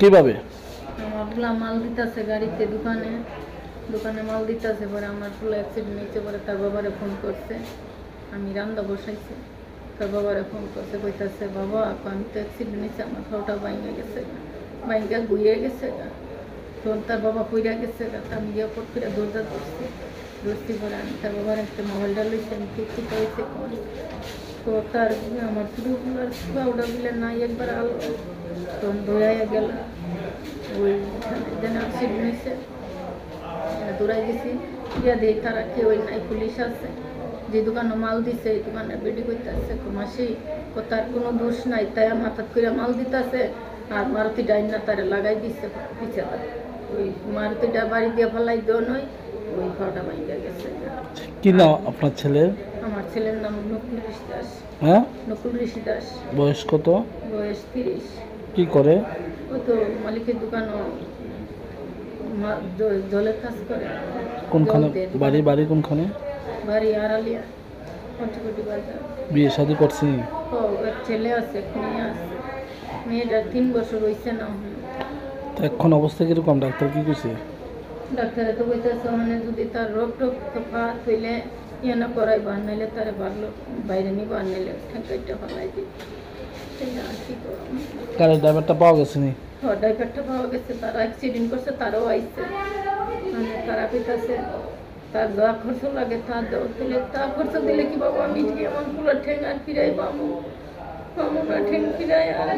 কিভাবে? আমারগুলা মাল দিতেছে গাড়িতে, দোকানে দোকানে মাল দিতেছে, পরে আমার পুরো অ্যাক্সিডেন্ট হয়েছে। পরে তার বাবারে ফোন করছে, আমি রান্না বসাইছি, তার বাবারে ফোন করছে, কইতাছে বাবা আমি তো অ্যাক্সিডেন্ট হয়েছে, আমার খাওয়াটা ভাঙে গেছে, ভাঙে গুইয়ে গেছে। তখন তার বাবা পইরা গেছে, আমি গিয়ে পর করে ধরছি পরে আমি তার বাবার একটা মোবাইলটা লইছি, আমি ঠিক হয়েছে কোন তো তার আমার পুরোগুলার খাওয়াটা দিলে নাই একবার আলো, তখন দৌড়াইয়া গেল ওইখানে যেন অ্যাক্সিডেন্ট হয়েছে, দৌড়াই গেছি গিয়া দিয়ে তারা কেউ নাই, পুলিশ আছে, যে দোকানে মাল দিছে এই দোকানে বেডি করতে আসছে মাসি, তার কোনো দোষ নাই, তাই মাথাত করে মাল দিতেছে, আর মারুতি ডাইনা তারে লাগাই দিচ্ছে পিছে, ওই মারুতিটা বাড়ি দিয়ে ফেলাই দেওয়া নয়, ওই খাওয়াটা ভাঙিয়া গেছে। কি নাম আপনার ছেলের? আমার ছেলের নাম নকুল ঋষি দাস। হ্যাঁ, নকুল ঋষি দাস। বয়স কত? বয়স 30। কি করে? ওই তো মালিকের দোকানও জলের কাজ করে। কোনখানে বাড়ি? বাড়ি কোনখানে? বাড়ি আড়ালিয়া, পঞ্চকোটি বাজার। বিয়ে শাদী করছেন? ও এক ছেলে আছে, এক মেয়ে আছে, মেয়েটা 3 বছর হয়েছে না। তো এখন অবস্থা কিরকম? ডাক্তার কি কইছে? ডাক্তারে তো কইতেছে মানে যদি তার রোগ টোগ ফাত হইলে ইয়ে না করাই, বার নাইলে তারে ভালো বাইরে নিয়ে বার নাইলে ঠেকাইটা ফেলাই দিই। কি করব? গাড়ির ড্রাইভারটা পাওয়া গেছে নি? ড্রাইভারটা পাওয়া গেছে, তারা অ্যাক্সিডেন্ট করছে, তারাও আইছে, মানে তারা কইতাছে তার যা খরচ লাগে তা দেওয়া, দিলে তা খরচ দিলে কি বাবা আমি কি আমার পুরো ঠেং আর ফিরাই পাবো? পাবো না, ঠেং ফিরাই আর